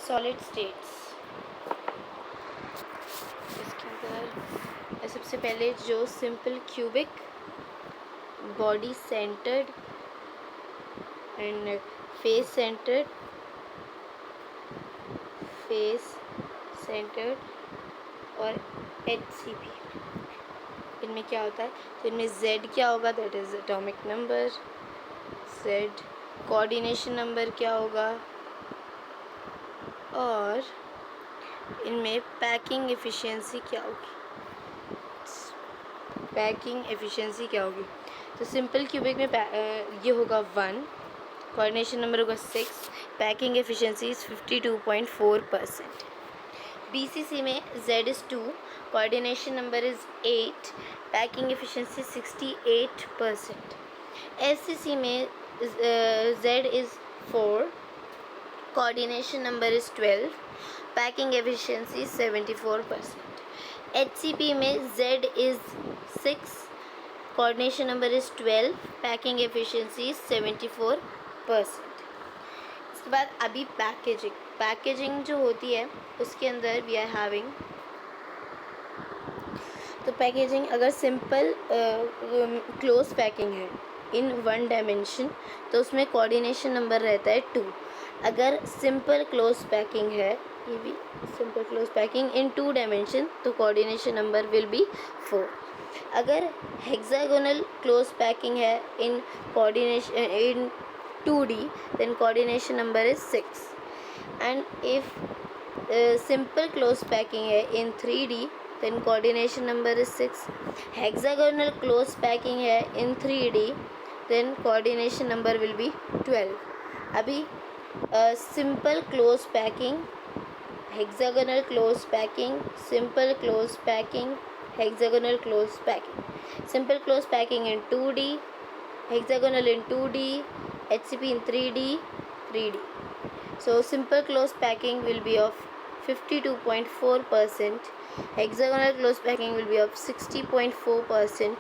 Solid states. इसके अंदर सबसे पहले जो simple cubic, body centred and face centred, और HCP, इनमें क्या होता है? तो इनमें Z क्या होगा? That is atomic number Z। Coordination number क्या होगा? और इनमें पैकिंग एफिशिएंसी क्या होगी? तो सिंपल क्यूबिक में ये होगा 1, कोऑर्डिनेशन नंबर होगा 6, पैकिंग एफिशिएंसी इज़ 52.4%। BCC में Z is 2, coordination number is 8, packing efficiency 68%। SCC में Z is 4, coordination number is 12, packing efficiency is 74%. HCP में Z is 6, coordination number is 12, packing efficiency is 74%. इसके बाद अभी packaging जो होती है उसके अंदर वी आर हैविंग, तो पैकेजिंग अगर सिंपल क्लोज पैकिंग है इन 1 डायमेंशन तो उसमें कोऑर्डिनेशन नंबर रहता है 2। अगर सिंपल क्लोज पैकिंग है, ये भी simple close packing in 2 dimension, तो कोऑर्डिनेशन नंबर विल बी 4। अगर हेक्सागोनल क्लोज पैकिंग है इन 2D, then coordination number is 6. And if simple close packing है in 3D, then coordination number is 6. Hexagonal close packing है in 3D, then coordination number will be 12. अभी simple close packing, hexagonal close packing, simple close packing, hexagonal close packing. Simple close packing in 2D, hexagonal in 2D, HCP in 3D. So simple close packing will be of 52.4%, hexagonal close packing will be of 60.4%,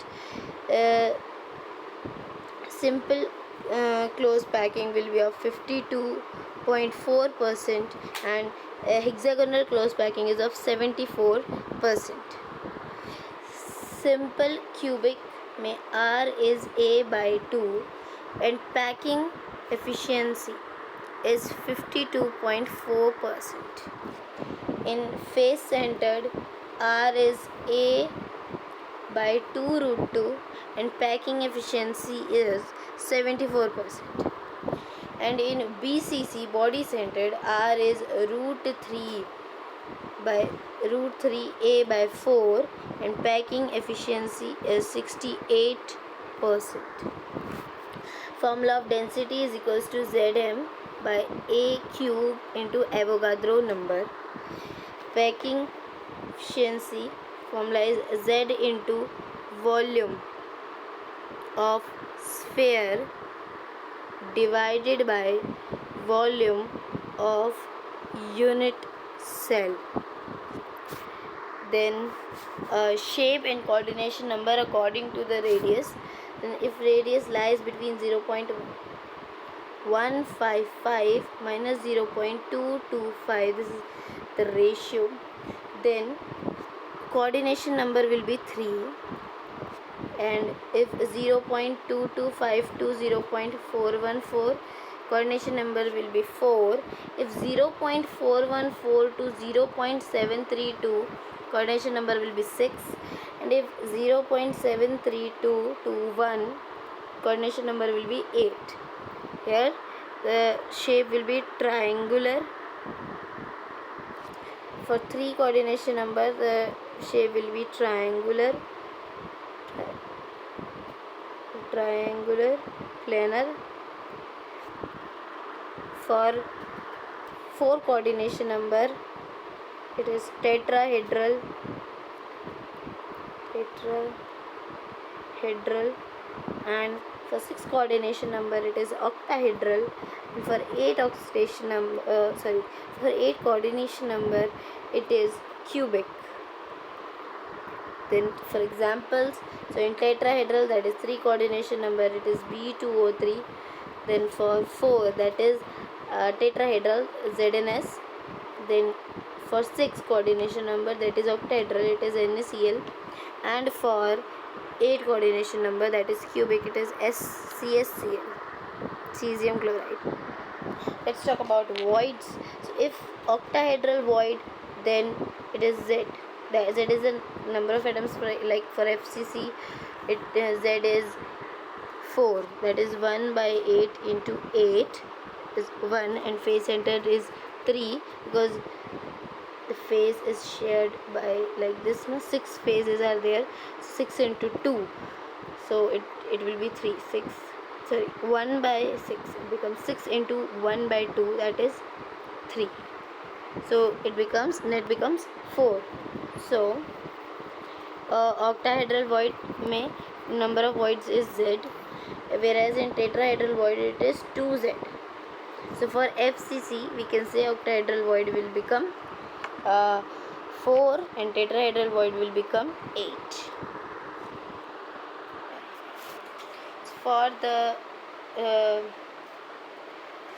simple close packing will be of 52.4%, and hexagonal close packing is of 74%. Simple cubic में R is A/2 and packing efficiency is 52.4%. In face centered, R is A/2√2 and packing efficiency is 74%. And in BCC, body centered, R is √3A/4 and packing efficiency is 68%. Formula of density is equals to Zm by A cube into Avogadro number. Packing efficiency formula is Z into volume of sphere divided by volume of unit cell. Then shape and coordination number according to the radius. Then if radius lies between 0.155 minus 0.225, this is the ratio, then coordination number will be 3. And if 0.225 to 0.414, coordination number will be 4. If 0.414 to 0.732, coordination number will be 6. And if 0.732 to 1, coordination number will be 8. Here the shape will be triangular. For 3 coordination number, the shape will be triangular, planar. For 4 coordination number, it is tetrahedral, and for 6 coordination number it is octahedral, and for 8 coordination number it is cubic. Then for examples, so in tetrahedral, that is 3 coordination number, it is B2O3. Then for 4, that is tetrahedral, ZNS Then for 6 coordination number, that is octahedral, it is NaCl, and for 8 coordination number, that is cubic, it is CsCl, cesium chloride. Let's talk about voids. So if octahedral void, then it is Z. Z is the number of atoms for, like for FCC, it Z is 4, that is 1 by 8 into 8 is 1, and phase center is 3, because the phase is shared by like this, no, 6 phases are there, 6 into 2, so it will be 3, 6, sorry, 1 by 6, it becomes 6 into 1 by 2, that is 3, so net becomes 4. So octahedral void में number of voids is Z, whereas in tetrahedral void it is 2Z. So for FCC we can say octahedral void will become 4 and tetrahedral void will become 8. For the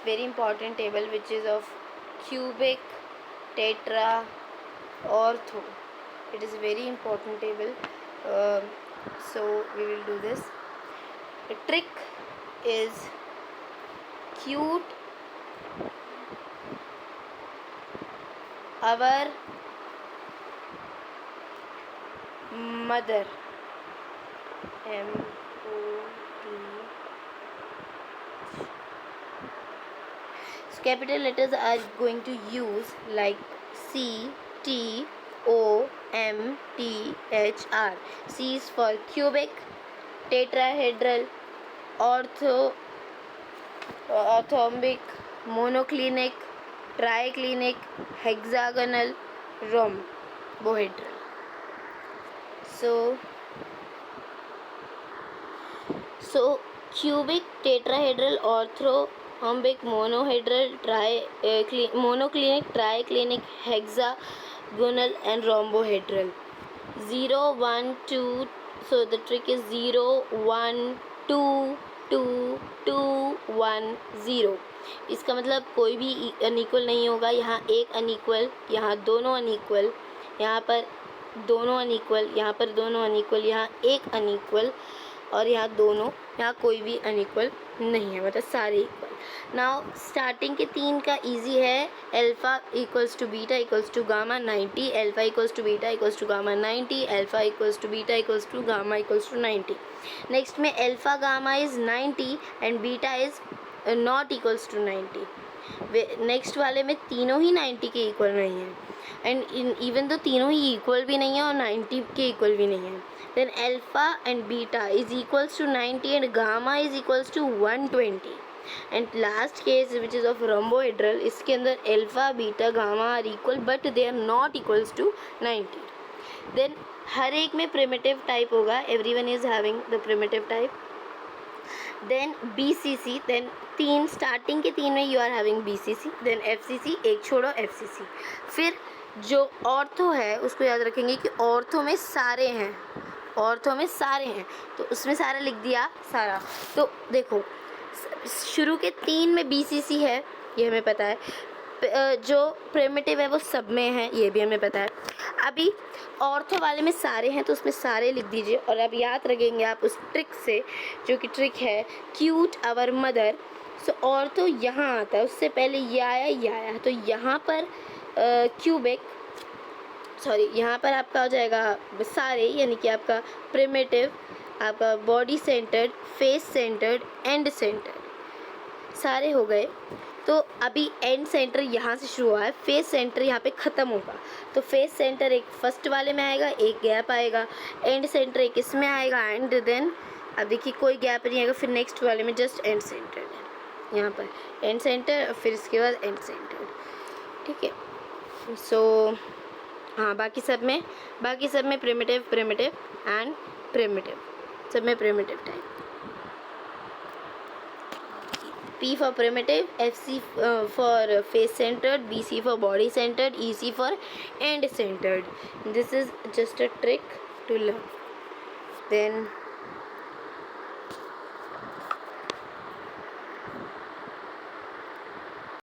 very important table, which is of cubic, tetra, ortho, it is a very important table, so we will do this. The trick is cute our mother, MOT. So capital letters are going to use like C, T, O, M, T, H, R. C is for cubic, tetrahedral, orthombic, monoclinic, triclinic, hexagonal, rhombohedral. So cubic, tetrahedral, orthombic, monohedral, monoclinic, triclinic, hexagonal and rhombohedral. 0, 1, 2. So the trick is 0, 1, 2, 2, 2, 1, 0. इसका मतलब कोई भी unequal नहीं होगा. यहाँ एक unequal, यहाँ दोनों अनइक्वल, यहाँ पर दोनों अनइक्वल, यहाँ पर दोनों अनइक्वल, यहाँ एक अनइक्वल और यहाँ दोनों, यहाँ कोई भी अनइक्वल नहीं है, मतलब सारे इक्वल. नाउ स्टार्टिंग के 3 का इजी है. Alpha equals to beta equals to gamma 90, alpha equals to beta equals to gamma 90, alpha equals to beta equals to gamma equals to 90. Next में alpha gamma is 90 and beta is not equals to 90. Next वाले में तीनों ही 90 के equal नहीं है, and even तो तीनों ही equal भी नहीं है और 90 के इक्वल भी नहीं है. Then alpha and beta is equals to 90 and gamma is equals to 120. And last case which is of rhombohedral, इसके अंदर alpha beta gamma are equal but they are not equals to 90. Then हर एक में primitive type होगा, everyone is having the primitive type. Then BCC, then 3 starting के 3 में you are having BCC, then FCC, एक छोड़ो FCC. फिर जो ऑर्थो है उसको याद रखेंगे कि ऑर्थो में सारे हैं, ऑर्थो में सारे हैं, तो उसमें सारा लिख दिया सारा. तो देखो शुरू के 3 में BCC है, ये हमें पता है. जो प्रिमिटिव है वो सब में है, ये भी हमें पता है. अभी ऑर्थो वाले में सारे हैं तो उसमें सारे लिख दीजिए. और अब याद रखेंगे आप उस ट्रिक से, जो कि ट्रिक है cute our mother. So ortho यहाँ आता है, उससे पहले ये आया, तो यहाँ पर क्यूबिक, सॉरी यहाँ पर आपका हो जाएगा सारे, यानी कि आपका प्रिमिटिव, आपका body centred, face centred, and centred सारे हो गए. तो अभी एंड सेंटर यहाँ से शुरू हुआ है, फेस सेंटर यहाँ पे ख़त्म होगा. तो फेस सेंटर एक फर्स्ट वाले में आएगा, एक गैप आएगा, एंड सेंटर एक इसमें आएगा, एंड देन अब देखिए कोई गैप नहीं आएगा, फिर नेक्स्ट वाले में जस्ट एंड सेंटर है, यहाँ पर एंड सेंटर, फिर इसके बाद एंड सेंटर. ठीक है. सो हाँ, बाकी सब में प्रिमिटिव एंड प्रिमिटिव, सब में primitive type. P for primitive, FC for face centered, BC for body centered, EC for end centered. This is just a trick to learn. Then